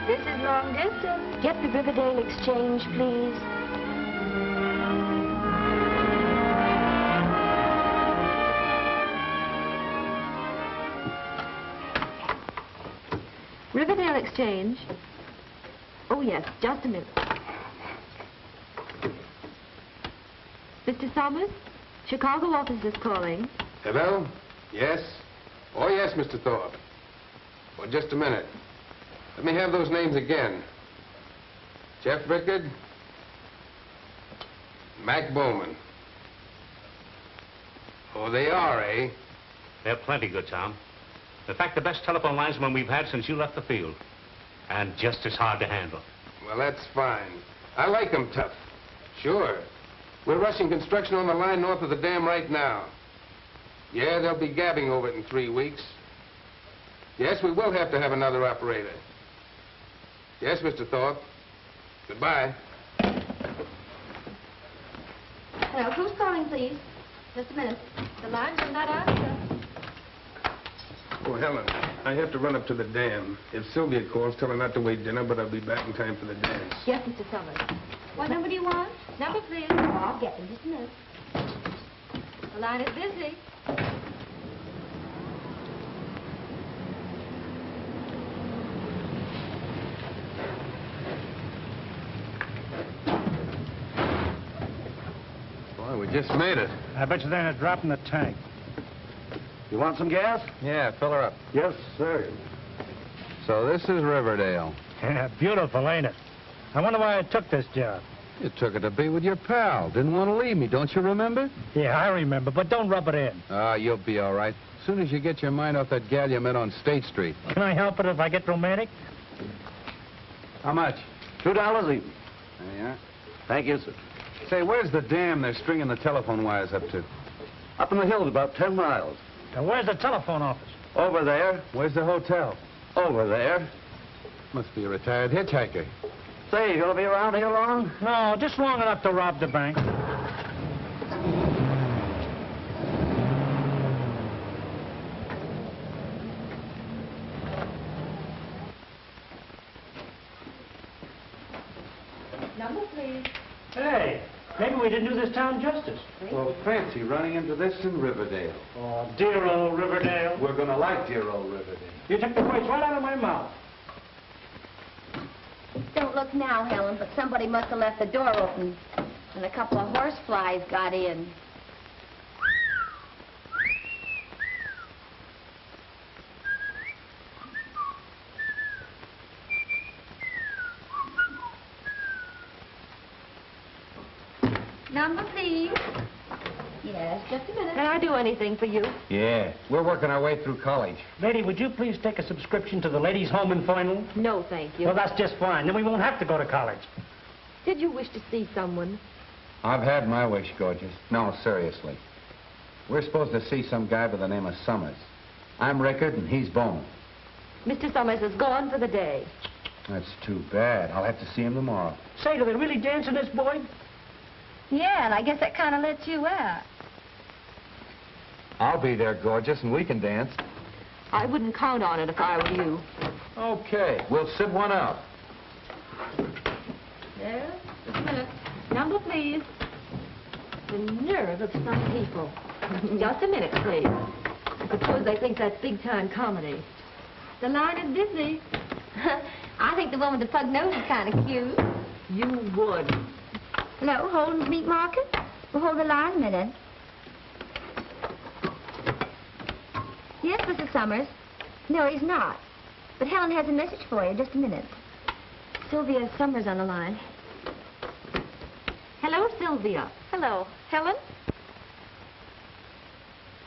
This is long distance. Get the Riverdale Exchange, please. Riverdale Exchange? Oh, yes, just a minute. Mr. Sommers, Chicago office is calling. Hello? Yes? Oh, yes, Mr. Thorpe. Well, just a minute. Let me have those names again. Jeff Rickard, Mac Bowman. Oh, they are, eh? They're plenty good, Tom. In fact, the best telephone linesman we've had since you left the field. And just as hard to handle. Well, that's fine. I like them tough. Sure. We're rushing construction on the line north of the dam right now. Yeah, they'll be gabbing over it in 3 weeks. Yes, we will have to have another operator. Yes, Mr. Thorpe. Goodbye. Hello, who's calling, please? Just a minute. The line will not answer. Oh, Helen, I have to run up to the dam. If Sylvia calls, tell her not to wait dinner, but I'll be back in time for the dance. Yes, Mr. Sommers. What number do you want? Number, please. Oh, I'll get them. Just a minute. The line is busy. Boy, we just made it. I bet you they're in a drop in the tank. You want some gas? Yeah, fill her up. Yes, sir. So this is Riverdale. Yeah, beautiful, ain't it? I wonder why I took this job. You took it to be with your pal. Didn't want to leave me, don't you remember? Yeah, I remember, but don't rub it in. You'll be all right. As soon as you get your mind off that gal you met on State Street. Can I help it if I get romantic? How much? $2 even. There you are. Thank you, sir. Say, where's the dam they're stringing the telephone wires up to? Up in the hills, about 10 miles. Now, where's the telephone office? Over there. Where's the hotel? Over there. Must be a retired hitchhiker. Say, you gonna be around here long? No, just long enough to rob the bank. Number, please. Hey, maybe we didn't do this town justice. Well, fancy running into this in Riverdale. Oh, dear old Riverdale. We're gonna like dear old Riverdale. You took the words right out of my mouth. Don't look now, Helen, but somebody must have left the door open, and a couple of horseflies got in. Number, please. Yes, just a minute. Can I do anything for you? Yeah, we're working our way through college. Lady, would you please take a subscription to the Ladies' Home in Final? No, thank you. Well, that's just fine. Then we won't have to go to college. Did you wish to see someone? I've had my wish, gorgeous. No, seriously. We're supposed to see some guy by the name of Sommers. I'm Rickard, and he's Bowman. Mr. Sommers is gone for the day. That's too bad. I'll have to see him tomorrow. Say, do they really dance in this, boy? Yeah, and I guess that kind of lets you out. I'll be there, gorgeous, and we can dance. I wouldn't count on it if I were you. Okay, we'll sit one out. There, just a minute. Number, please. The nerve of some people. Just a minute, please. I suppose they think that's big-time comedy. The line is busy. I think the one with the pug nose is kind of cute. You would. Hello, Holden's Meat Market? We'll hold the line a minute. Yes, Mr. Sommers. No, he's not. But Helen has a message for you. Just a minute. Sylvia Sommers on the line. Hello, Sylvia. Hello. Helen?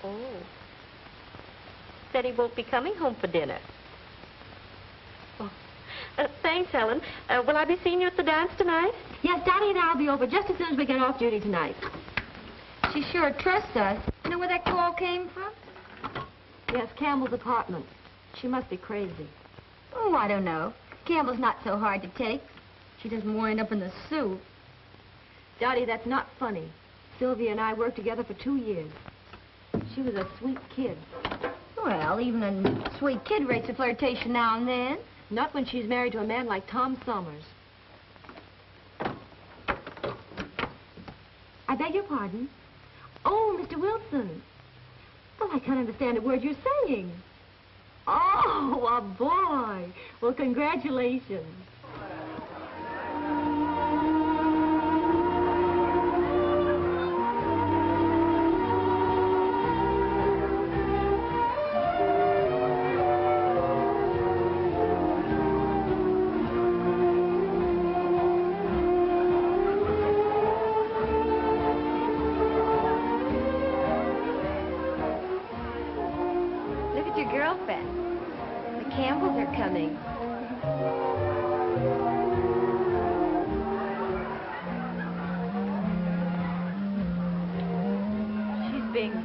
Oh. Said he won't be coming home for dinner. Oh. Thanks, Helen. Will I be seeing you at the dance tonight? Yes, Dottie and I'll be over just as soon as we get off duty tonight. She sure trusts us. You know where that call came from? Yes, Campbell's apartment. She must be crazy. Oh, I don't know. Campbell's not so hard to take. She doesn't wind up in the soup. Dottie, that's not funny. Sylvia and I worked together for 2 years. She was a sweet kid. Well, even a sweet kid rates a flirtation now and then. Not when she's married to a man like Tom Sommers. I beg your pardon? Oh, Mr. Wilson. Well, I can't understand a word you're saying. Oh, a boy. Well, congratulations.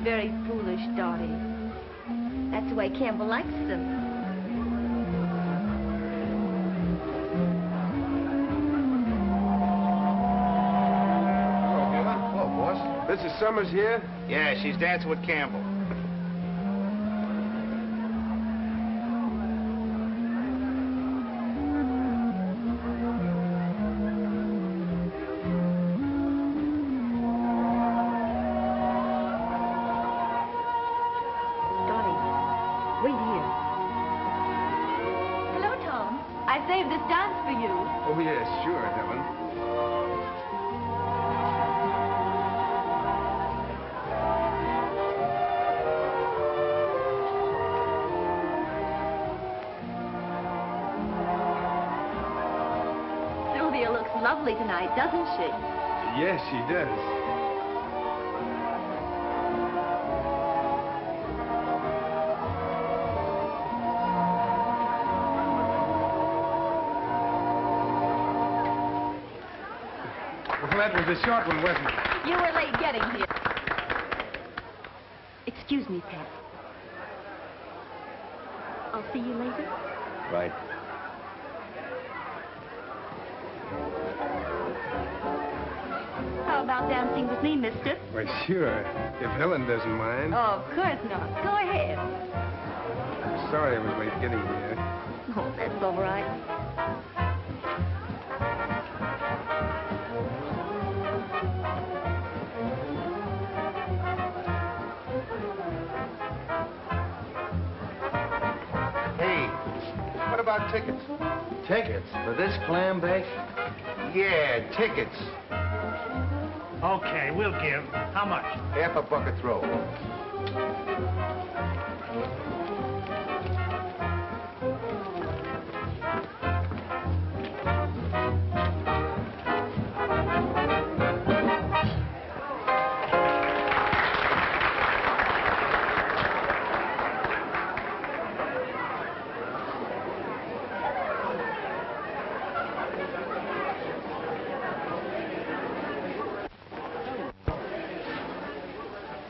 Very foolish, Dottie. That's the way Campbell likes them. Hello, Heaver. Hello, boss. Mrs. Sommers here? Yeah, she's dancing with Campbell. Oh, yes, sure, Helen. Sylvia looks lovely tonight, doesn't she? Yes, she does. That was a short one, wasn't it? You were late getting here. Excuse me, Pat. I'll see you later. Right. How about dancing with me, mister? Why, sure. If Helen doesn't mind. Oh, of course not. Go ahead. I'm sorry I was late getting here. Oh, that's all right. What about tickets? Tickets for this clam bake? Yeah, tickets. Okay, we'll give. How much? Half a bucket throw.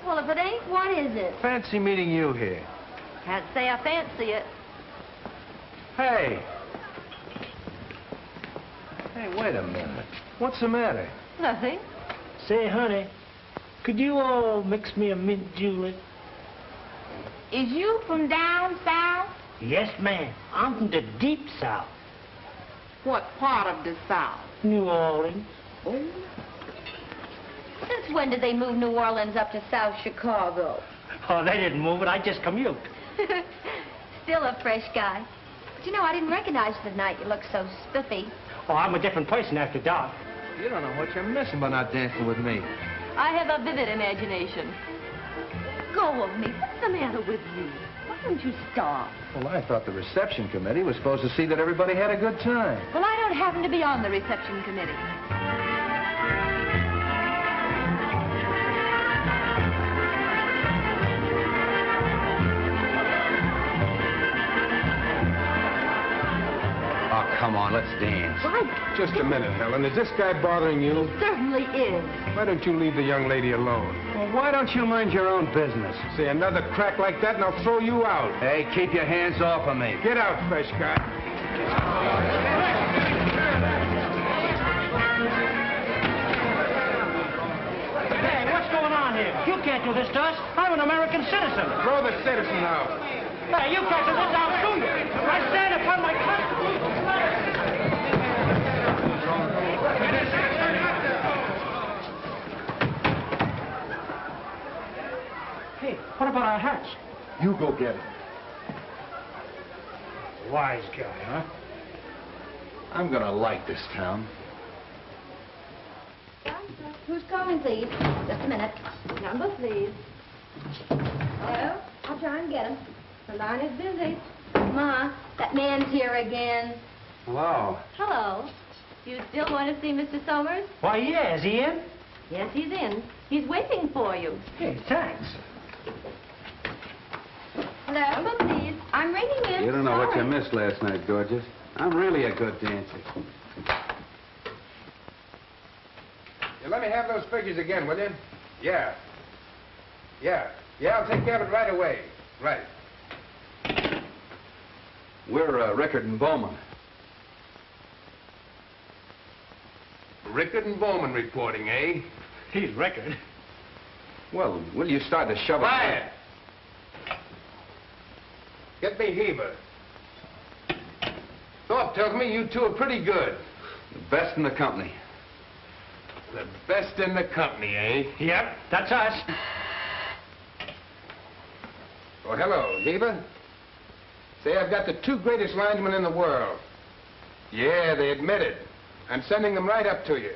Well, if it ain't, what is it? Fancy meeting you here. Can't say I fancy it. Hey. Hey, wait a minute. What's the matter? Nothing. Say, honey, could you all mix me a mint julep? Is you from down south? Yes, ma'am. I'm from the deep south. What part of the south? New Orleans. Oh. Since when did they move New Orleans up to South Chicago? Oh, they didn't move it. I just commute. Still a fresh guy. But you know, I didn't recognize you the night you looked so spiffy. Oh, I'm a different person after dark. You don't know what you're missing by not dancing with me. I have a vivid imagination. Go of me. What's the matter with you? Why don't you stop? Well, I thought the reception committee was supposed to see that everybody had a good time. Well, I don't happen to be on the reception committee. Oh, come on, let's dance. What? Just a minute, Helen. Is this guy bothering you? He certainly is. Why don't you leave the young lady alone? Well, why don't you mind your own business? Say another crack like that and I'll throw you out. Hey, keep your hands off of me. Get out, fresh guy. Hey, what's going on here? You can't do this to us. I'm an American citizen. Throw the citizen out. Hey, you can't do this. I'll sue you. I stand upon my constitution. our hats. You go get him. Wise guy, huh? I'm gonna like this town. Who's calling, please? Just a minute. Number, please. Hello? I'll try and get him. The line is busy. Ma, that man's here again. Hello. Hello. You still want to see Mr. Sommers? Why, yeah, is he in? Yes, he's in. He's waiting for you. Hey, thanks. Hello? Number, please. I'm ringing in. You don't know what you Sorry. missed last night, gorgeous. I'm really a good dancer. You let me have those figures again, will you? Yeah. Yeah, I'll take care of it right away. Right. We're Rickard and Bowman. Rickard and Bowman reporting, eh? He's Rickard. Well, will you start to shove it? Quiet! Get me Heaver. Thorpe tells me you two are pretty good. The best in the company. The best in the company, eh? Yep, that's us. Oh, hello, Heaver. Say, I've got the two greatest linesmen in the world. Yeah, they admit it. I'm sending them right up to you.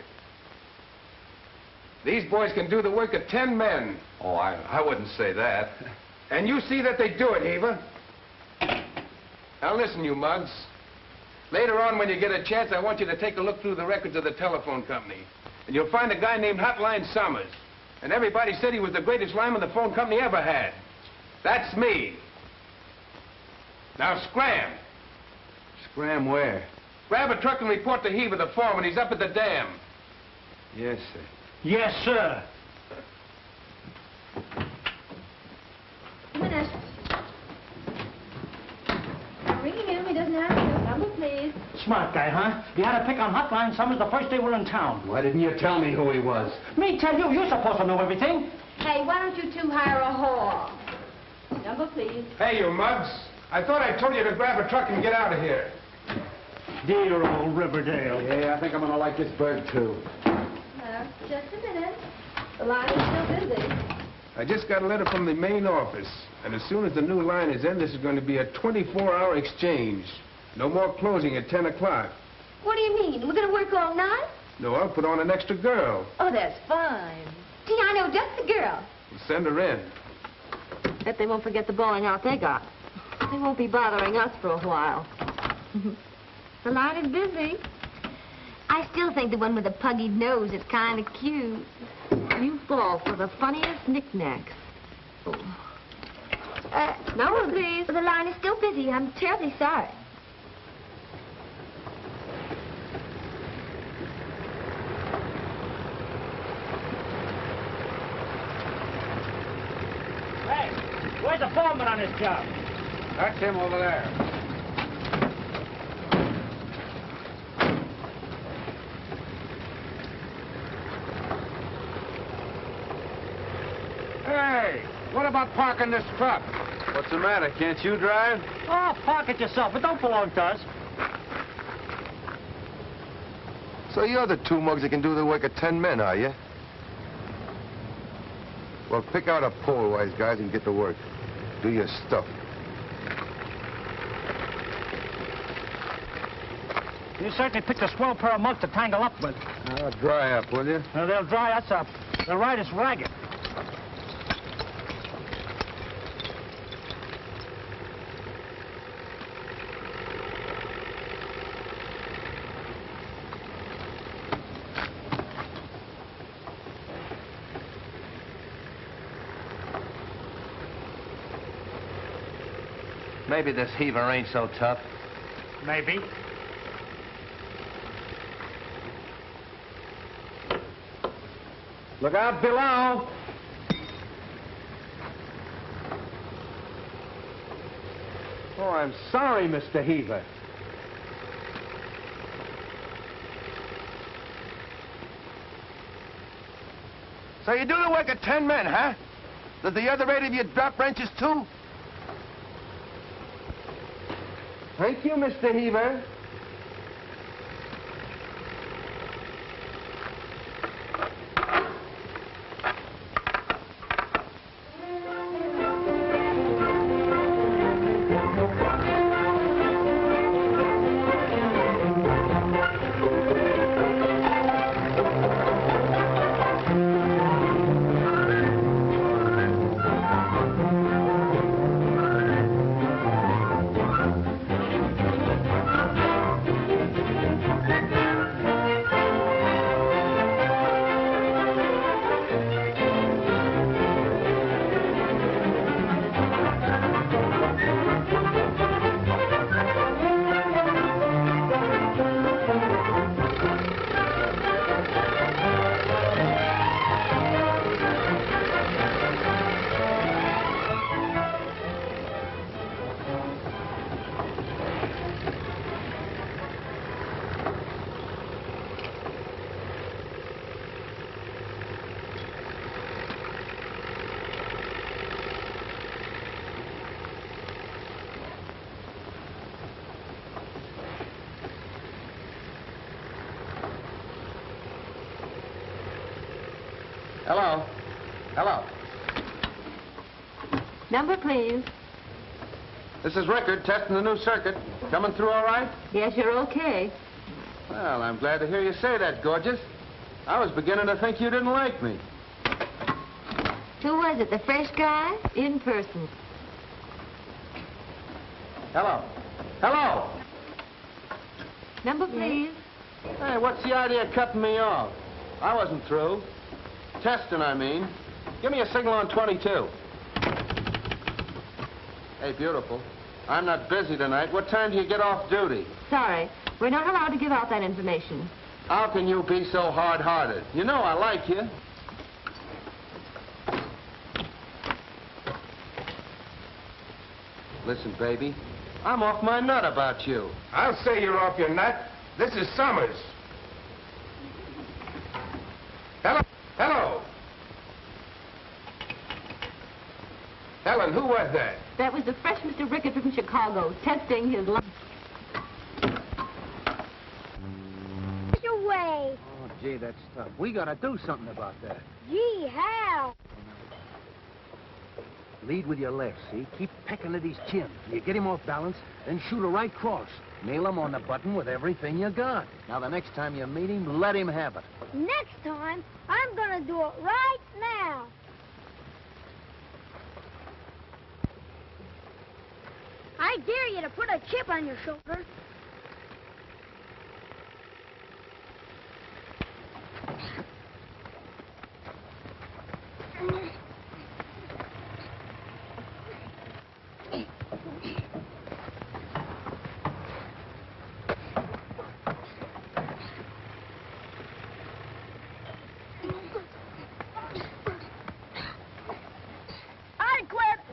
These boys can do the work of 10 men. Oh, I wouldn't say that. And you see that they do it, Heaver. Now listen, you mugs. Later on, when you get a chance, I want you to take a look through the records of the telephone company. And you'll find a guy named Hotline Sommers. And everybody said he was the greatest lineman the phone company ever had. That's me. Now scram. Scram where? Grab a truck and report to Heaver, the foreman. He's up at the dam. Yes, sir. Yes, sir. A minute. I'm ringing him. He doesn't answer. Number, please. Smart guy, huh? You had to pick on Hotline Sommers the first day we were in town. Why didn't you tell me who he was? Me tell you, you're supposed to know everything. Hey, why don't you two hire a whore? Number, please. Hey, you mugs. I thought I told you to grab a truck and get out of here. Dear old Riverdale. Yeah, I think I'm gonna like this bird, too. Just a minute. The line is still busy. I just got a letter from the main office. And as soon as the new line is in, this is going to be a 24-hour exchange. No more closing at 10 o'clock. What do you mean? We're going to work all night? No, I'll put on an extra girl. Oh, that's fine. Gee, I know just the girl. We'll send her in. Bet they won't forget the bowling out they got. They won't be bothering us for a while. The line is busy. I still think the one with the puggy nose is kind of cute. You fall for the funniest knickknacks. No, please. The line is still busy. I'm terribly sorry. Hey, where's the foreman on this job? That's him over there. Hey, what about parking this truck? What's the matter? Can't you drive? Oh, park it yourself. It don't belong to us. So you're the two mugs that can do the work of 10 men, are you? Well, pick out a pole, wise guys, and get to work. Do your stuff. You certainly picked a swell pair of mugs to tangle up with. Dry up, will you? They'll dry us up. They'll ride us ragged. Maybe this Heaver ain't so tough. Maybe. Look out below. Oh, I'm sorry, Mr. Heaver. So you do the work of 10 men, huh? Does the other 8 of you drop wrenches, too? Thank you, Mr. Heaver. Hello. Hello. Number, please. This is Rickard, testing the new circuit. Coming through all right? Yes, you're okay. Well, I'm glad to hear you say that, gorgeous. I was beginning to think you didn't like me. Who was it, the fresh guy? In person. Hello. Hello. Number, please. Hey, what's the idea of cutting me off? I wasn't through. Testing, I mean. Give me a signal on 22. Hey, beautiful. I'm not busy tonight. What time do you get off duty? Sorry, we're not allowed to give out that information. How can you be so hard-hearted? You know I like you. Listen, baby, I'm off my nut about you. I'll say you're off your nut. This is Sommers. Hello? Hello? Helen, who was that? That was the fresh Mr. Rickard from Chicago, testing his lunch. Away. Oh, gee, that's tough. We gotta do something about that. Gee, how? Lead with your left, see? Keep pecking at his chin. You get him off balance, then shoot a right cross. Nail him on the button with everything you got. Now, the next time you meet him, let him have it. Next time, I'm gonna do it right now. I dare you to put a chip on your shoulder.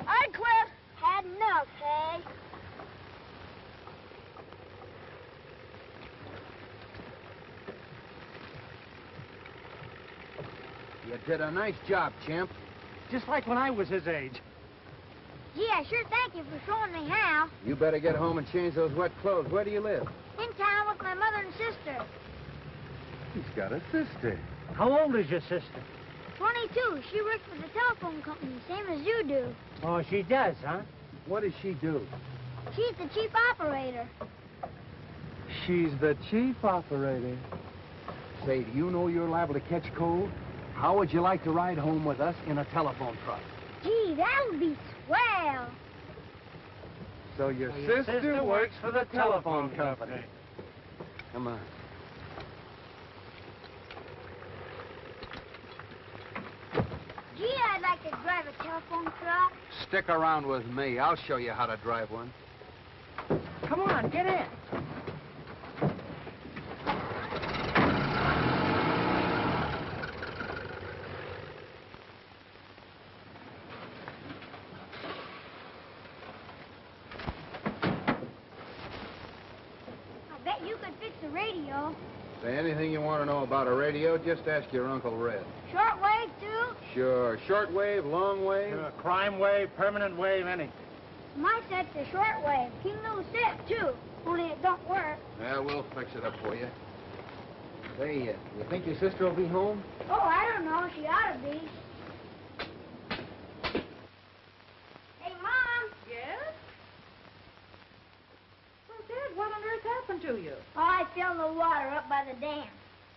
I quit. Had enough, hey? You did a nice job, champ. Just like when I was his age. Gee, I sure thank you for showing me how. You better get home and change those wet clothes. Where do you live? In town with my mother and sister. He's got a sister. How old is your sister? 22. She works for the telephone company, same as you do. Oh, she does, huh? What does she do? She's the chief operator. She's the chief operator. Say, do you know you're liable to catch cold? How would you like to ride home with us in a telephone truck? Gee, that'll be swell. So your sister works for the telephone company. Come on. Gee, I'd like to drive a telephone truck. Stick around with me. I'll show you how to drive one. Come on, get in. I bet you could fix the radio. Say anything you want to know about a radio, just ask your Uncle Red. Shortwave, too? Sure. Shortwave, long wave. Crime wave, permanent wave, anything. My set's a shortwave. King Lou's set, too. Only it don't work. Yeah, we'll fix it up for you. Say, you think your sister will be home? Oh, I don't know. She ought to be. Hey, Mom. Yes? Well, Dad, what on earth happened to you? Oh, I filled the water up by the dam.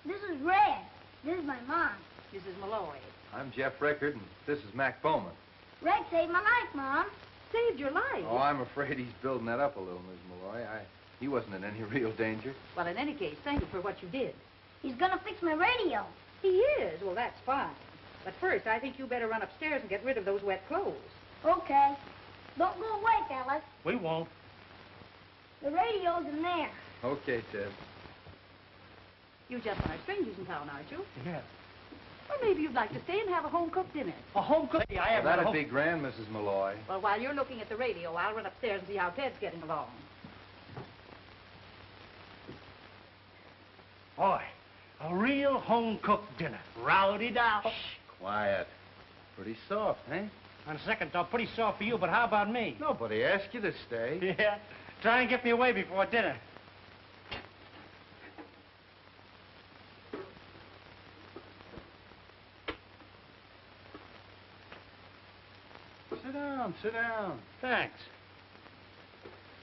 This is Red. This is my mom. This is Molloy. I'm Jeff Rickard, and this is Mac Bowman. Red saved my life, Mom. Saved your life? Oh, I'm afraid he's building that up a little, Miss Molloy. He wasn't in any real danger. Well, in any case, thank you for what you did. He's gonna fix my radio. He is? Well, that's fine. But first, I think you better run upstairs and get rid of those wet clothes. Okay. Don't go away, fellas. We won't. The radio's in there. Okay, Ted. You gentlemen are strangers in town, aren't you? Yeah. Well, maybe you'd like to stay and have a home-cooked dinner. A home cook? I have That'd be grand, Mrs. Molloy. Well, while you're looking at the radio, I'll run upstairs and see how Ted's getting along. Boy, a real home-cooked dinner. Rowdy-dow. Shh, quiet. Pretty soft, eh? On second thought, pretty soft for you, but how about me? Nobody asked you to stay. Yeah. Try and get me away before dinner. down, sit down. Thanks.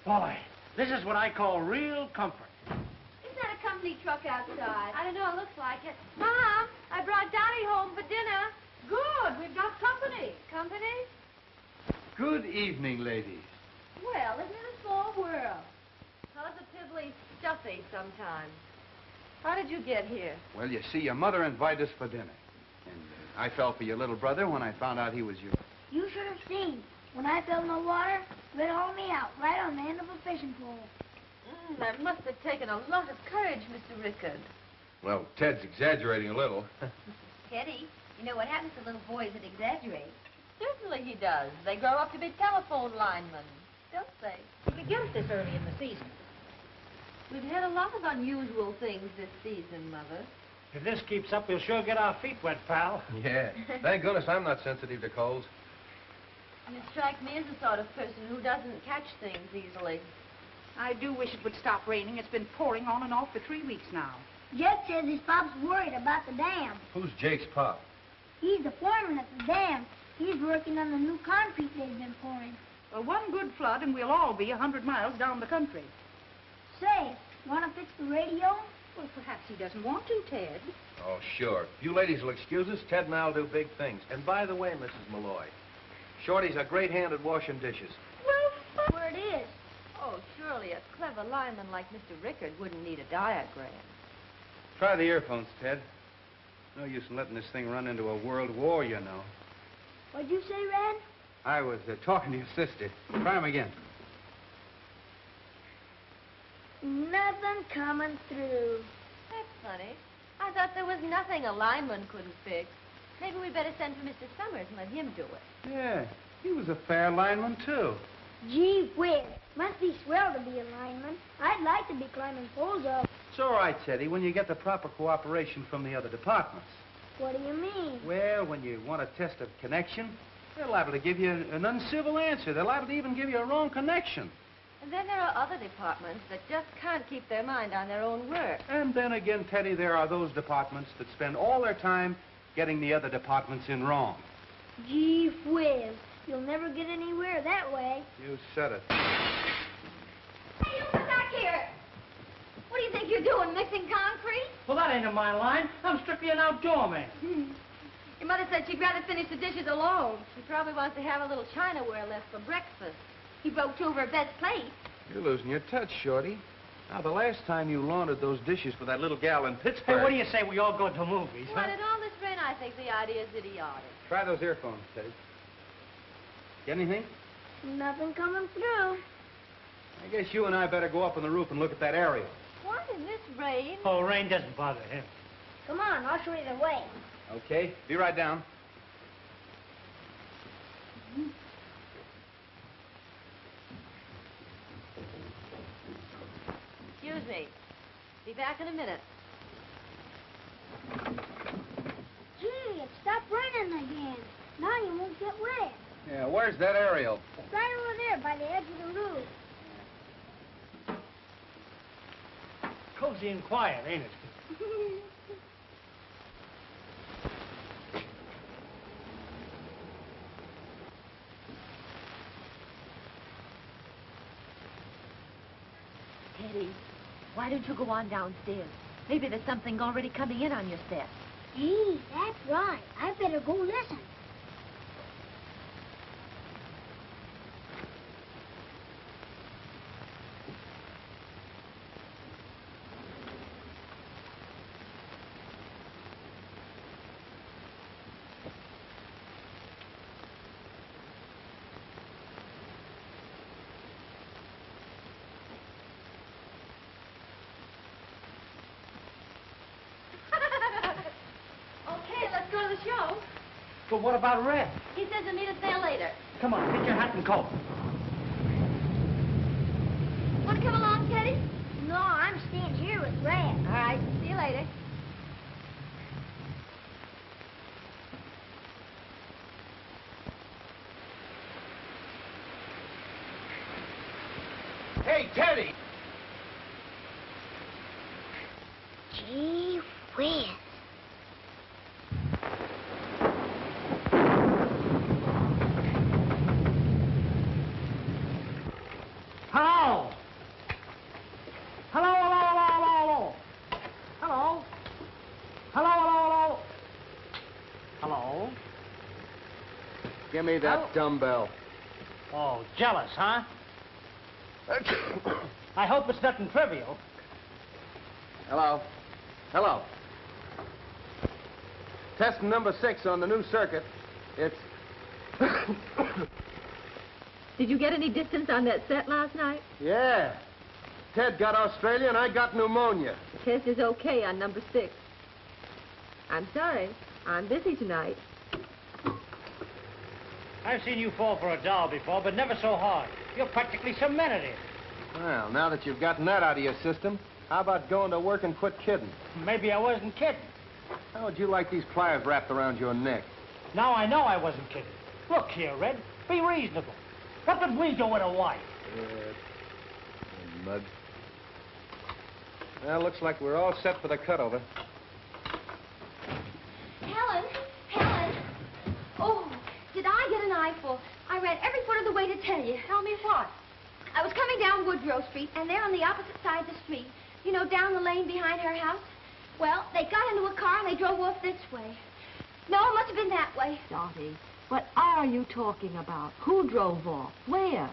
Boy, this is what I call real comfort. Isn't that a company truck outside? I don't know, it looks like it. Mom, I brought Dottie home for dinner. Good. We've got company. Company? Good evening, ladies. Well, isn't it a small world? Positively stuffy sometimes. How did you get here? Well, you see, your mother invited us for dinner. And I fell for your little brother when I found out he was yours. You should have seen. When I fell in the water, Red hauled me out right on the end of a fishing pole. That must have taken a lot of courage, Mr. Rickard. Well, Ted's exaggerating a little. Teddy, you know what happens to little boys that exaggerate? Certainly he does. They grow up to be telephone linemen, don't they? You could get us this early in the season. We've had a lot of unusual things this season, Mother. If this keeps up, we'll sure get our feet wet, pal. Yeah. Thank goodness I'm not sensitive to colds. You strike me as the sort of person who doesn't catch things easily. I do wish it would stop raining. It's been pouring on and off for 3 weeks now. Jeff says his pop's worried about the dam. Who's Jake's pop? He's the foreman at the dam. He's working on the new concrete they've been pouring. Well, one good flood and we'll all be 100 miles down the country. Say, want to fix the radio? Well, perhaps he doesn't want to, Ted. Oh, sure. If you ladies will excuse us, Ted and I'll do big things. And by the way, Mrs. Molloy, Shorty's a great hand at washing dishes. Well, where it is. Oh, surely a clever lineman like Mr. Rickard wouldn't need a diagram. Try the earphones, Ted. No use in letting this thing run into a world war, you know. What'd you say, Red? I was talking to your sister. Try 'em again. Nothing coming through. That's funny. I thought there was nothing a lineman couldn't fix. Maybe we better send for Mr. Sommers and let him do it. Yeah, he was a fair lineman, too. Gee whiz. Must be swell to be a lineman. I'd like to be climbing poles up. It's all right, Teddy, when you get the proper cooperation from the other departments. What do you mean? Well, when you want to test a connection, they're liable to give you an uncivil answer. They're liable to even give you a wrong connection. And then there are other departments that just can't keep their mind on their own work. And then again, Teddy, there are those departments that spend all their time getting the other departments in wrong. Gee whiz. You'll never get anywhere that way. You said it. Hey, you come back here. What do you think you're doing, mixing concrete? Well, that ain't in my line. I'm strictly an outdoor man. Your mother said she'd rather finish the dishes alone. She probably wants to have a little chinaware left for breakfast. He broke two of her best plates. You're losing your touch, Shorty. Now, the last time you laundered those dishes for that little gal in Pittsburgh... Hey, what do you say we all go to movies, Well, in all this rain, I think the idea is idiotic. Try those earphones, Teddy. Get anything? Nothing coming through. I guess you and I better go up on the roof and look at that aerial. What in this rain? Oh, rain doesn't bother him. Come on, I'll show you the way. Okay, be right down. Excuse me. Be back in a minute. Gee, it stopped raining again. Now you won't get wet. Yeah, where's that aerial? It's right over there by the edge of the roof. Cozy and quiet, ain't it? Teddy, why don't you go on downstairs? Maybe there's something already coming in on your step. Gee, that's right. I better go listen. Show. But what about Red? He says he'll meet us there later. Come on, get your hat and coat. Want to come along, Teddy? No, I'm staying here with Red. All right, see you later. Hey, Teddy! Gee whiz. Give me that dumbbell. Oh, jealous, huh? I hope it's nothing trivial. Hello. Hello. Testing number 6 on the new circuit. It's... Did you get any distance on that set last night? Yeah. Ted got Australia and I got pneumonia. The test is okay on number 6. I'm sorry. I'm busy tonight. I've seen you fall for a doll before, but never so hard. You're practically cemented it. Well, now that you've gotten that out of your system, how about going to work and quit kidding? Maybe I wasn't kidding. How would you like these pliers wrapped around your neck? Now I know I wasn't kidding. Look here, Red. Be reasonable. What would we do with a wife? Mud. Well, looks like we're all set for the cutover. Helen! Helen! Oh, did I get an eyeful? I ran every foot of the way to tell you. Tell me what? I was coming down Woodrow Street, and there on the opposite side of the street, you know, down the lane behind her house, well, they got into a car and they drove off this way. No, it must have been that way. Dottie, what are you talking about? Who drove off? Where?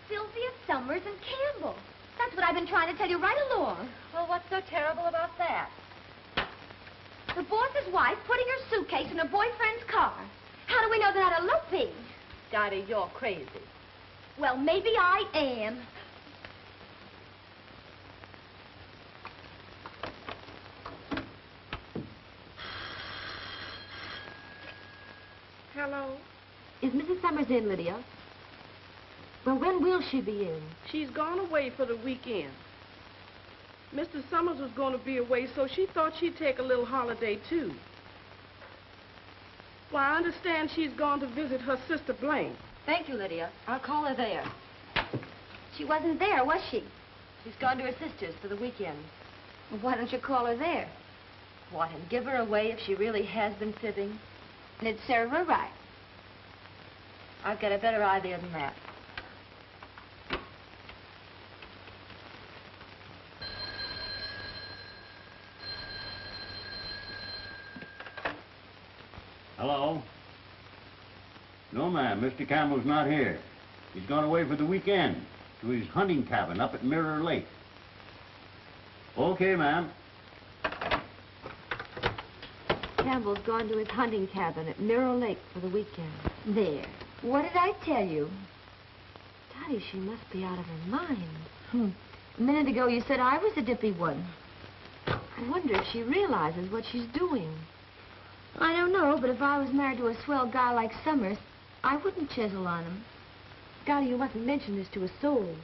Sylvia, Sommers, and Campbell. That's what I've been trying to tell you right along. Well, what's so terrible about that? The boss's wife putting her suitcase in her boyfriend's car. How do we know they're not eloping? Dottie, you're crazy. Well, maybe I am. Hello? Is Mrs. Sommers in, Lydia? Well, when will she be in? She's gone away for the weekend. Mr. Sommers was going to be away, so she thought she'd take a little holiday, too. Well, I understand she's gone to visit her sister Blaine. Thank you, Lydia. I'll call her there. She wasn't there, was she? She's gone to her sister's for the weekend. Well, why don't you call her there? What, and give her away if she really has been fibbing? And it'd serve her right. I've got a better idea than that. Hello? No, ma'am. Mr. Campbell's not here. He's gone away for the weekend to his hunting cabin up at Mirror Lake. Okay, ma'am. Campbell's gone to his hunting cabin at Mirror Lake for the weekend. There. What did I tell you? Dottie, she must be out of her mind. A minute ago you said I was the dippy one. I wonder if she realizes what she's doing. I don't know, but if I was married to a swell guy like Sommers, I wouldn't chisel on him. Dottie, you mustn't mention this to a soul.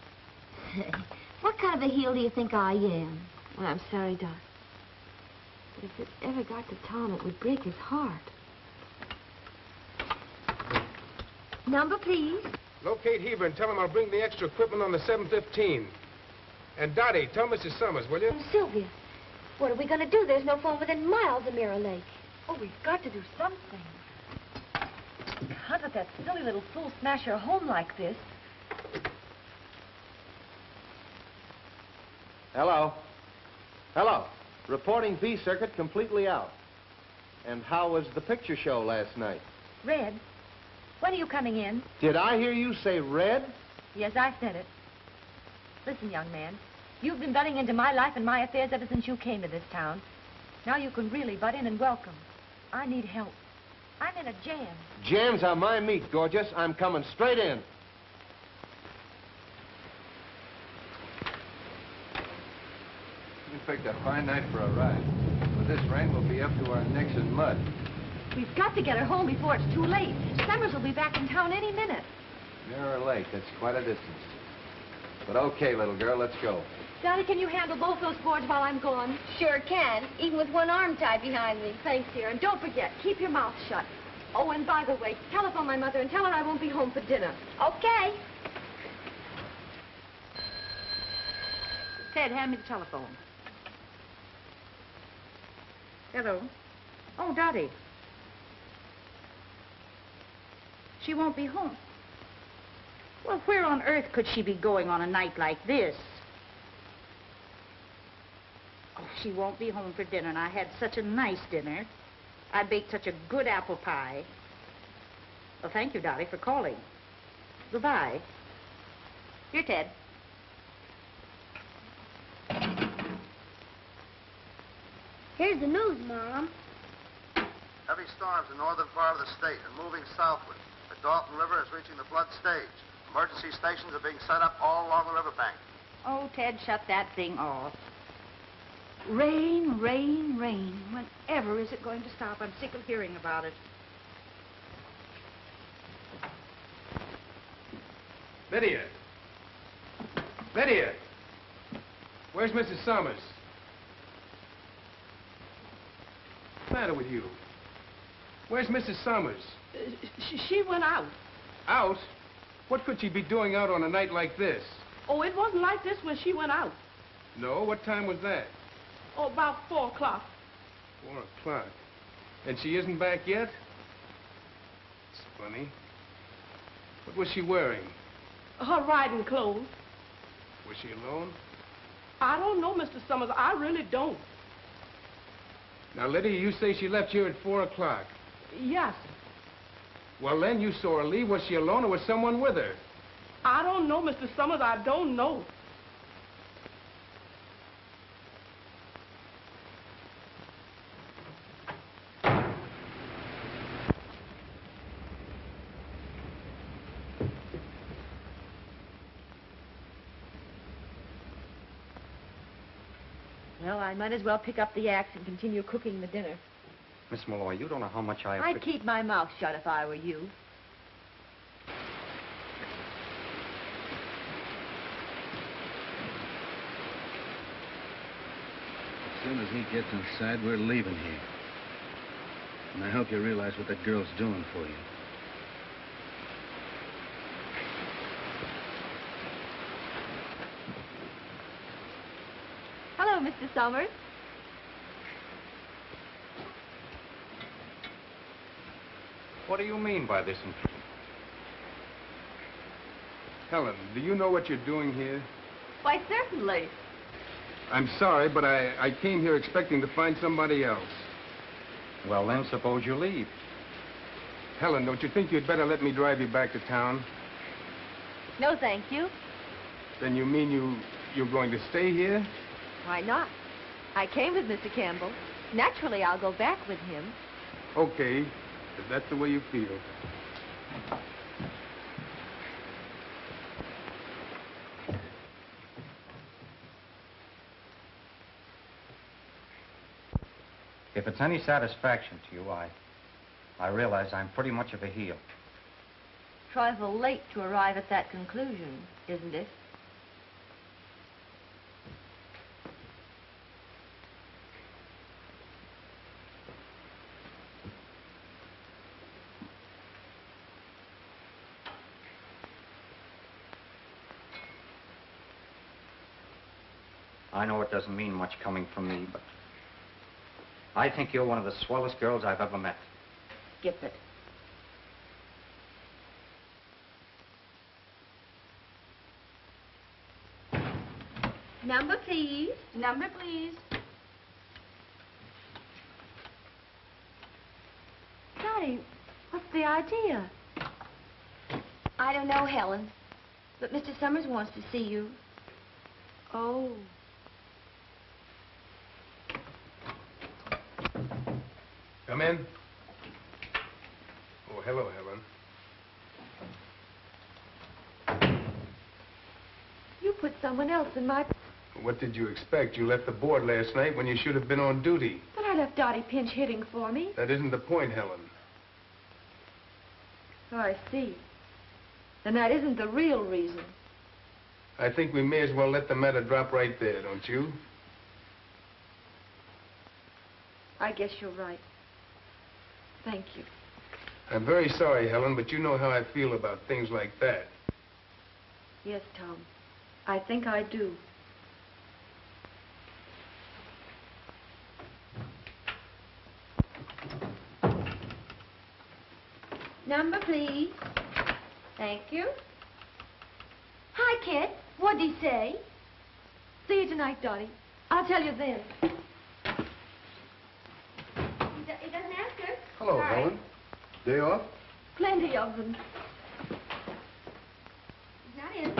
Say, what kind of a heel do you think I am? Well, I'm sorry, Dot. But if it ever got to Tom, it would break his heart. Number, please. Locate Heaver and tell him I'll bring the extra equipment on the 7:15. And Dottie, tell Mrs. Sommers, will you? Sylvia, what are we going to do? There's no phone within miles of Mirror Lake. Oh, we've got to do something. You can't let that silly little fool smash her home like this. Hello. Hello. Reporting B circuit completely out. And how was the picture show last night? Red, when are you coming in? Did I hear you say Red? Yes, I said it. Listen, young man, you've been butting into my life and my affairs ever since you came to this town. Now you can really butt in and welcome. I need help. I'm in a jam. Jams are my meat, gorgeous. I'm coming straight in. You picked a fine night for a ride. With this rain, we'll be up to our necks in mud. We've got to get her home before it's too late. Sommers will be back in town any minute. Mirror Lake, that's quite a distance. But okay, little girl, let's go. Dottie, can you handle both those boards while I'm gone? Sure can, even with one arm tied behind me. Thanks, dear. And don't forget, keep your mouth shut. Oh, and by the way, telephone my mother and tell her I won't be home for dinner. Okay. Ted, hand me the telephone. Hello. Oh, Dottie. She won't be home. Well, where on earth could she be going on a night like this? Oh, she won't be home for dinner, and I had such a nice dinner. I baked such a good apple pie. Well, thank you, Dottie, for calling. Goodbye. Here, Ted. Here's the news, Mom. Heavy storms in northern part of the state and moving southward. The Dalton River is reaching the flood stage. Emergency stations are being set up all along the riverbank. Oh, Ted, shut that thing off. Rain, rain, rain. Whenever is it going to stop? I'm sick of hearing about it. Lydia! Lydia! Where's Mrs. Sommers? What's the matter with you? Where's Mrs. Sommers? She went out. Out? What could she be doing out on a night like this? Oh, it wasn't like this when she went out. No? What time was that? Oh, about 4 o'clock. 4 o'clock. And she isn't back yet? It's funny. What was she wearing? Her riding clothes. Was she alone? I don't know, Mr. Sommers. I really don't. Now, Lydia, you say she left here at 4 o'clock. Yes. Well, then, you saw her leave. Was she alone or was someone with her? I don't know, Mr. Sommers. I don't know. Well, I might as well pick up the axe and continue cooking the dinner. Miss Molloy, you don't know how much I... I'd keep my mouth shut if I were you. As soon as he gets inside, we're leaving here. And I hope you realize what that girl's doing for you. Hello, Mr. Sommers. What do you mean by this intrusion? Helen, do you know what you're doing here? Why, certainly. I'm sorry, but I came here expecting to find somebody else. Well, then, suppose you leave. Helen, don't you think you'd better let me drive you back to town? No, thank you. Then you mean you're going to stay here? Why not? I came with Mr. Campbell. Naturally, I'll go back with him. Okay, if that's the way you feel. If it's any satisfaction to you, I realize I'm pretty much of a heel. Trifle late to arrive at that conclusion, isn't it? I know it doesn't mean much coming from me, but I think you're one of the swellest girls I've ever met. Skip it. Number, please. Number, please. Dottie, what's the idea? I don't know, Helen. But Mr. Sommers wants to see you. Oh. Come in. Oh, hello, Helen. You put someone else in my... What did you expect? You left the board last night when you should have been on duty. But I left Dottie pinch hitting for me. That isn't the point, Helen. Oh, I see. And that isn't the real reason. I think we may as well let the matter drop right there, don't you? I guess you're right. Thank you. I'm very sorry, Helen, but you know how I feel about things like that. Yes, Tom. I think I do. Number, please. Thank you. Hi, Kit. What'd he say? See you tonight, Dottie. I'll tell you then. He doesn't ask her. Hello, Sorry. Helen. Day off? Plenty of them. He's not in.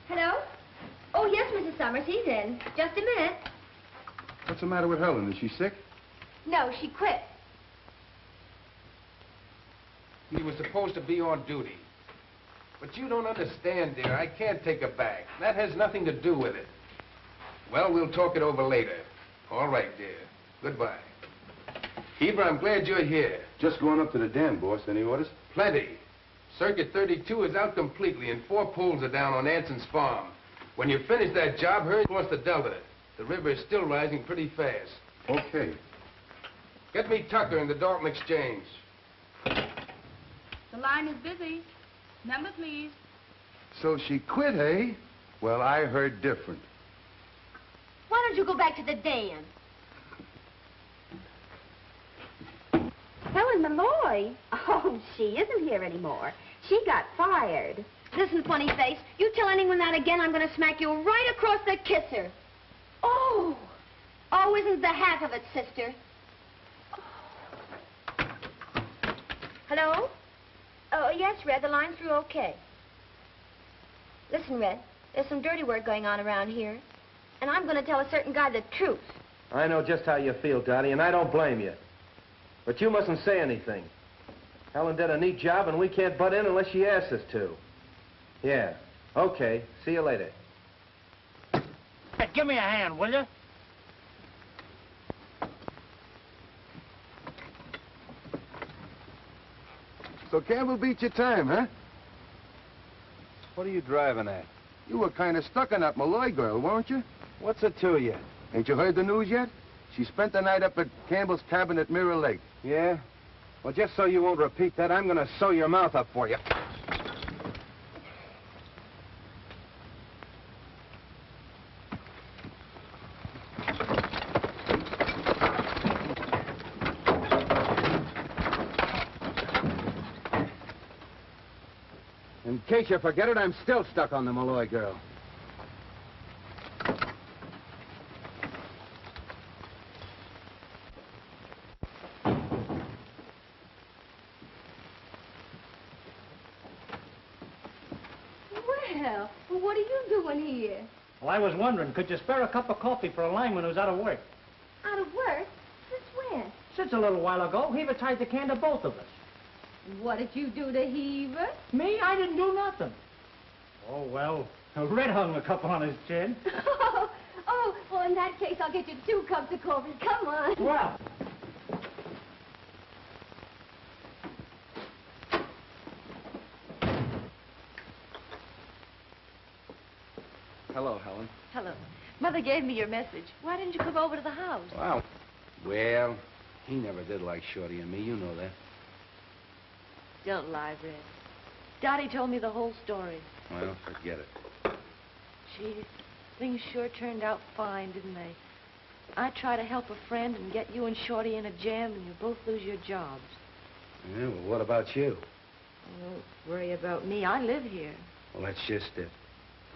Hello? Oh, yes, Mrs. Sommers, he's in. Just a minute. What's the matter with Helen? Is she sick? No, she quit. He was supposed to be on duty. But you don't understand, dear. I can't take her back. That has nothing to do with it. Well, we'll talk it over later. All right, dear. Goodbye. Heaver, I'm glad you're here. Just going up to the dam, boss. Any orders? Plenty. Circuit 32 is out completely, and 4 poles are down on Anson's farm. When you finish that job, hurry across the delta. The river is still rising pretty fast. Okay. Get me Tucker in the Dalton Exchange. The line is busy. Number, please. So she quit, eh? Well, I heard different. Why don't you go back to the dam? Helen Molloy? Oh, she isn't here anymore. She got fired. Listen, funny face, you tell anyone that again, I'm going to smack you right across the kisser. Oh! Oh, isn't the half of it, sister? Hello? Oh, yes, Red, the line's through okay. Listen, Red, there's some dirty work going on around here, and I'm going to tell a certain guy the truth. I know just how you feel, Dottie, and I don't blame you. But you mustn't say anything. Helen did a neat job, and we can't butt in unless she asks us to. Yeah. Okay. See you later. Hey, give me a hand, will you? So Campbell beat your time, huh? What are you driving at? You were kind of stuck on that Molloy girl, weren't you? What's it to you? Ain't you heard the news yet? She spent the night up at Campbell's cabin at Mirror Lake. Yeah? Well, just so you won't repeat that, I'm going to sew your mouth up for you. In case you forget it, I'm still stuck on the Molloy girl. Well, what are you doing here? Well, I was wondering, could you spare a cup of coffee for a lineman who's out of work? Out of work? Since when? Since a little while ago, Heaver tied the can to both of us. What did you do to Heaver? Me? I didn't do nothing. Oh, well, Red hung a cup on his chin. Oh, well, in that case, I'll get you 2 cups of coffee. Come on. Well. Hello, Helen. Hello. Mother gave me your message. Why didn't you come over to the house? Wow. Well, he never did like Shorty and me. You know that. Don't lie, Red. Dottie told me the whole story. Well, forget it. Gee, things sure turned out fine, didn't they? I try to help a friend and get you and Shorty in a jam, and you both lose your jobs. Yeah, well, what about you? Don't worry about me. I live here. Well, that's just it.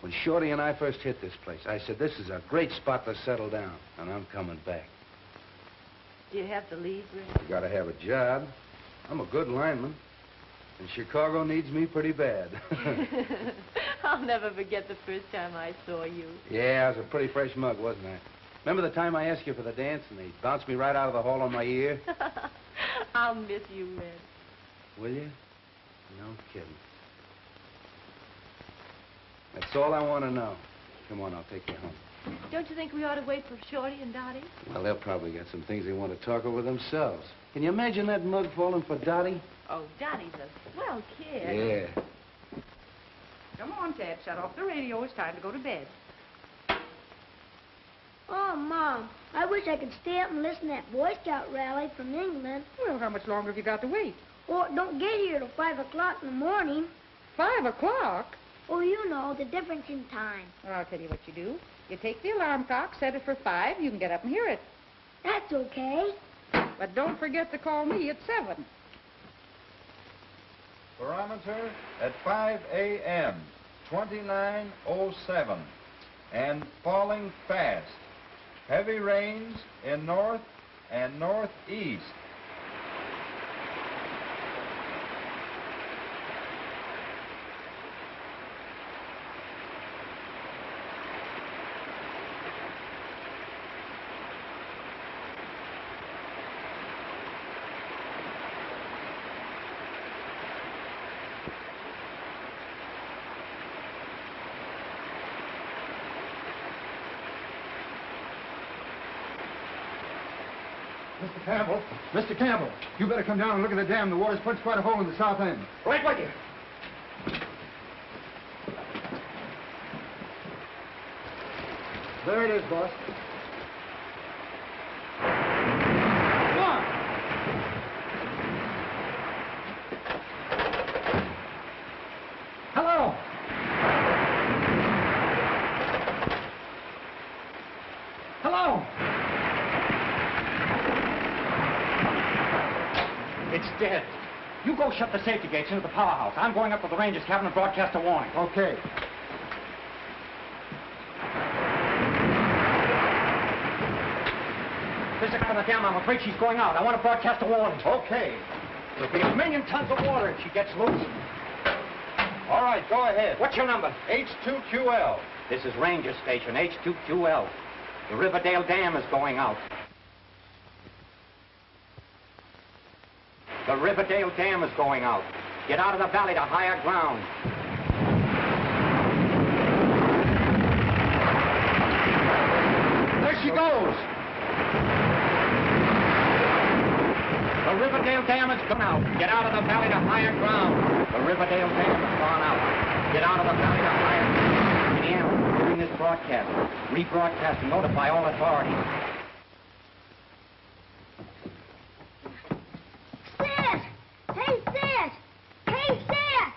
When Shorty and I first hit this place, I said, this is a great spot to settle down, and I'm coming back. Do you have to leave, Red? You gotta have a job. I'm a good lineman, and Chicago needs me pretty bad. I'll never forget the first time I saw you. Yeah, I was a pretty fresh mug, wasn't I? Remember the time I asked you for the dance, and they bounced me right out of the hall on my ear? I'll miss you, Red. Will you? No kidding. That's all I want to know. Come on, I'll take you home. Don't you think we ought to wait for Shorty and Dottie? Well, they'll probably got some things they want to talk over themselves. Can you imagine that mug falling for Dottie? Oh, Dottie's a swell kid. Yeah. Come on, Ted. Shut off the radio. It's time to go to bed. Oh, Mom, I wish I could stay up and listen to that Boy Scout rally from England. Well, how much longer have you got to wait? Oh, it don't get here till 5 o'clock in the morning. 5 o'clock? Oh, you know, the difference in time. Well, I'll tell you what you do. You take the alarm clock, set it for 5, you can get up and hear it. That's okay. But don't forget to call me at 7. Barometer at 5 a.m., 2907, and falling fast. Heavy rains in north and northeast. Mr. Campbell. Mr. Campbell, you better come down and look at the dam. The water's punched quite a hole in the south end. Right with you. There it is, boss. Come on. Hello. Hello. It's dead. You go shut the safety gates into the powerhouse. I'm going up to the ranger's cabin and broadcast a warning. Okay. There's a guy on the dam. I'm afraid she's going out. I want to broadcast a warning. Okay. There'll be 1,000,000 tons of water if she gets loose. All right, go ahead. What's your number? H2QL. This is Ranger Station, H2QL. The Riverdale Dam is going out. The Riverdale Dam is going out. Get out of the valley to higher ground. There she goes. The Riverdale Dam has gone out. Get out of the valley to higher ground. The Riverdale Dam has gone out. Get out of the valley to higher ground. Indiana, during this broadcast, rebroadcast and notify all authorities. Sid! Hey, Sid! Hey, Sid!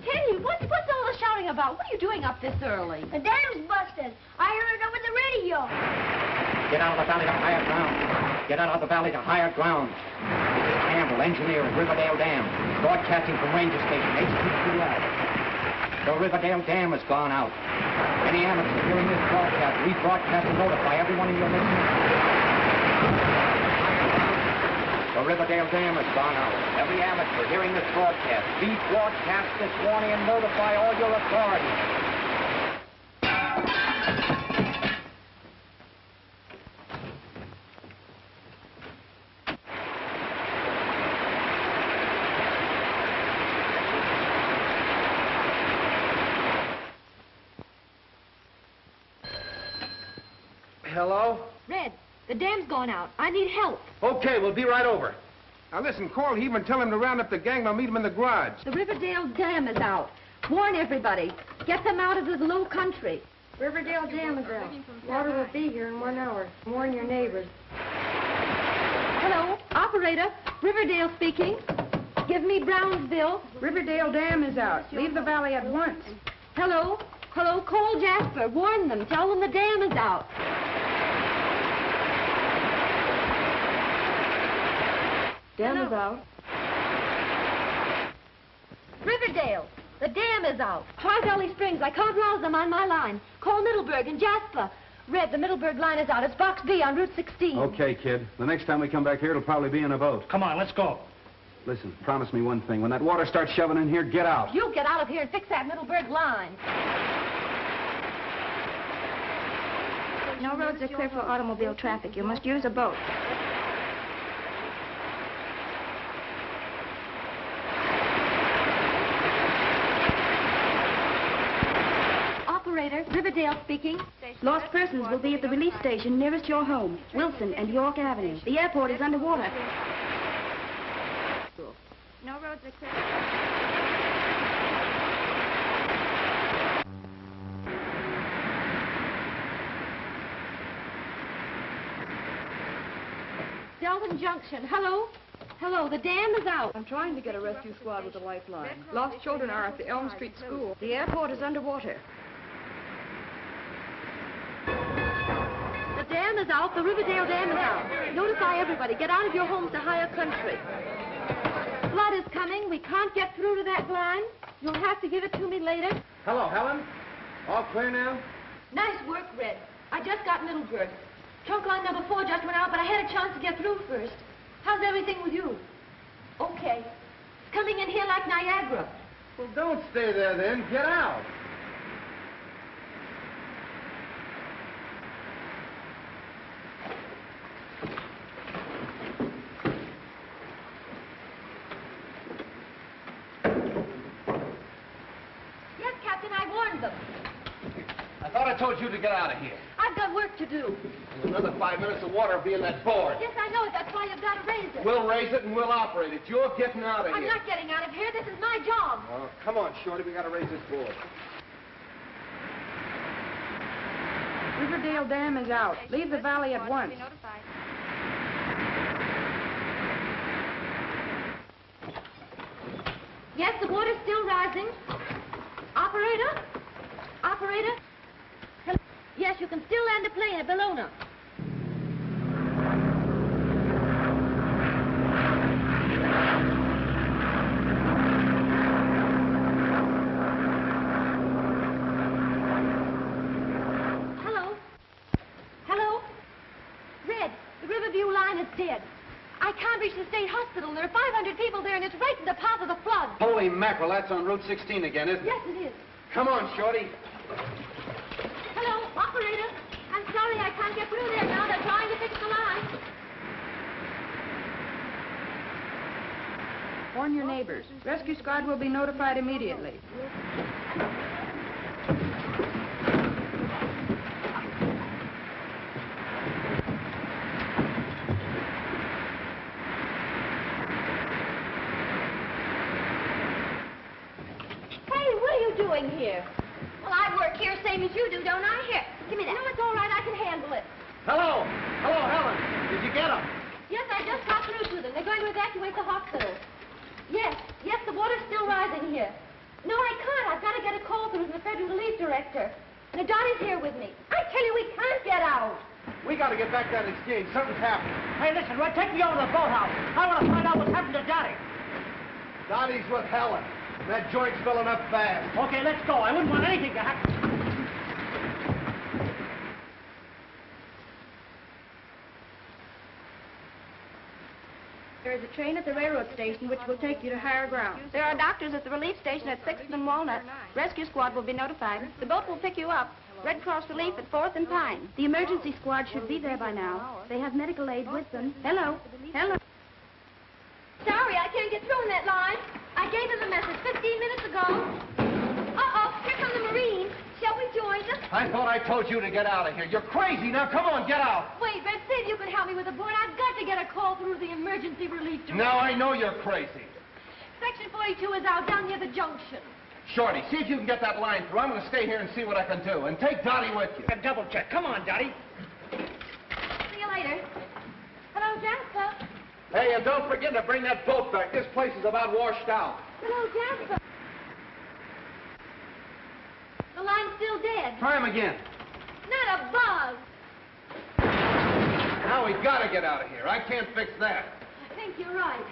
Kenny, what's all the shouting about? What are you doing up this early? The dam's busted. I heard it over the radio. Get out of the valley to higher ground. Get out of the valley to higher ground. This is Campbell, engineer at Riverdale Dam, broadcasting from Ranger Station, H2QL. The Riverdale Dam has gone out. Any amateur hearing this broadcast, rebroadcast and notify everyone in your listeners. The Riverdale Dam has gone out. Every amateur hearing this broadcast, rebroadcast this warning and notify all your authorities. Hello? Red, the dam's gone out. I need help. Okay, we'll be right over. Now listen, call Heaver and tell him to round up the gang. I'll meet him in the garage. The Riverdale Dam is out. Warn everybody. Get them out of the low country. Riverdale Dam is out. Water will be here in 1 hour. Warn your neighbors. Hello, operator. Riverdale speaking. Give me Brownsville. Riverdale Dam is out. Leave the valley at once. Hello? Hello, call Jasper. Warn them. Tell them the dam is out. Dam is out. Riverdale, the dam is out. Try Valley Springs. I can't rouse them on my line. Call Middleburg and Jasper. Red, the Middleburg line is out. It's Box B on Route 16. Okay, kid. The next time we come back here, it'll probably be in a boat. Come on, let's go. Listen, promise me one thing. When that water starts shoving in here, get out. You get out of here and fix that Middleburg line. No roads are clear for automobile traffic. You must use a boat. Operator, Riverdale speaking. Lost persons will be at the relief station nearest your home, Wilson and York Avenue. The airport is underwater. No roads are clear. Delvin Junction. Hello? Hello, the dam is out. I'm trying to get a rescue squad with a lifeline. Lost children are at the Elm Street School. The airport is underwater. The dam is out. The Riverdale Dam is out. Notify everybody. Get out of your homes to higher country. Flood is coming. We can't get through to that line. You'll have to give it to me later. Hello, Helen? All clear now? Nice work, Red. I just got Middleburg. Trunk line number 4 just went out, but I had a chance to get through first. How's everything with you? Okay. It's coming in here like Niagara. Well, don't stay there then. Get out. Yes, Captain, I warned them. I thought I told you to get out of here. I I've got work to do. In another 5 minutes, the water will be in that board. Yes, I know it. That's why you've got to raise it. We'll raise it and we'll operate it. You're getting out of I'm here. not getting out of here. This is my job. Oh, come on, Shorty. We got to raise this board. Riverdale Dam is out. Leave the valley at once. Yes, the water's still rising. Operator? Operator? Yes, you can still land a plane at Bellona. Hello? Hello? Red, the Riverview line is dead. I can't reach the state hospital. There are 500 people there, and it's right in the path of the flood. Holy mackerel, that's on Route 16 again, isn't it? Yes, it is. Come on, Shorty. Hello, operator. I'm sorry I can't get through there now. They're trying to fix the line. Warn your neighbors. Rescue squad will be notified immediately. Doing here? Well, I work here same as you do, don't I? Here, give me that. No, it's all right. I can handle it. Hello. Hello, Helen. Did you get him? Yes, I just got through to them. They're going to evacuate the hospital. Yes, the water's still rising here. No, I can't. I've got to get a call through from the Federal Relief Director. And Dottie's here with me. I tell you, we can't get out. We got to get back to that exchange. Something's happening. Hey, listen, Red, take me over to the boathouse. I want to find out what's happened to Dottie. Dottie's with Helen. That joint's filling up fast. Okay, let's go. I wouldn't want anything to happen. There is a train at the railroad station which will take you to higher ground. There are doctors at the relief station at 6th and Walnut. Rescue squad will be notified. The boat will pick you up. Red Cross Relief at 4th and Pine. The emergency squad should be there by now. They have medical aid with them. Hello. Hello. Sorry, I can't get through in that line. I gave them the message 15 minutes ago. Uh-oh, here come the Marines. Shall we join them? I thought I told you to get out of here. You're crazy. Now, come on, get out. Wait, Red, see if you can help me with the board. I've got to get a call through the emergency relief director. Now, I know you're crazy. Section 42 is out down near the junction. Shorty, see if you can get that line through. I'm going to stay here and see what I can do. And take Dottie with you. And double check. Come on, Dottie. See you later. Hello, Jasper. Hey, and don't forget to bring that boat back. This place is about washed out. Hello, Jasper. The line's still dead. Try him again. Not a buzz. Now we got to get out of here. I can't fix that. I think you're right.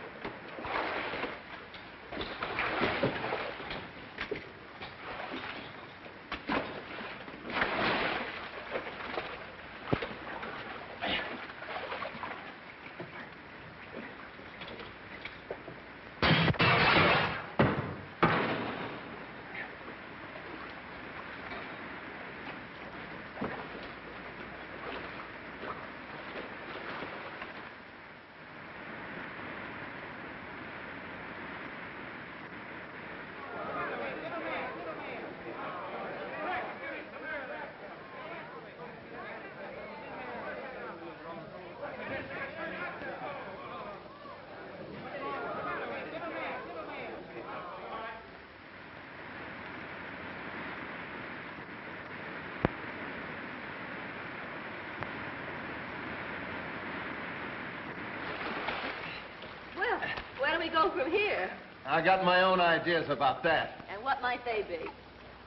Where do we go from here? I got my own ideas about that. And what might they be?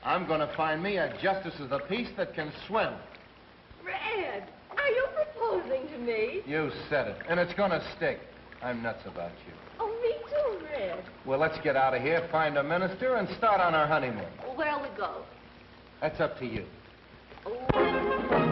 I'm going to find me a justice of the peace that can swim. Red, are you proposing to me? You said it, and it's going to stick. I'm nuts about you. Oh, me too, Red. Well, let's get out of here, find a minister, and start on our honeymoon. Where'll we go? That's up to you. Oh.